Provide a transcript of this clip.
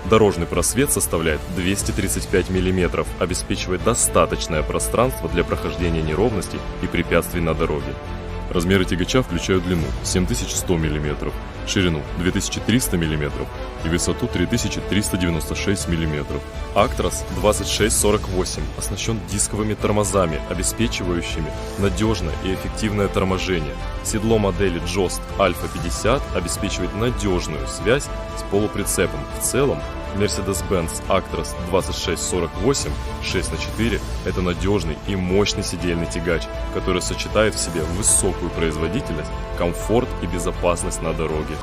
Дорожный просвет составляет 235 мм, обеспечивая достаточное пространство для прохождения неровностей и препятствий на дороге. Размеры тягача включают длину 7100 мм, ширину 2300 мм и высоту 3396 мм. Actros 2648 оснащен дисковыми тормозами, обеспечивающими надежное и эффективное торможение. Седло модели Jost Alpha 50 обеспечивает надежную связь с полуприцепом. В целом, Mercedes-Benz Actros 2648 6х4 – это надежный и мощный седельный тягач, который сочетает в себе высокую производительность, комфорт и безопасность на дороге.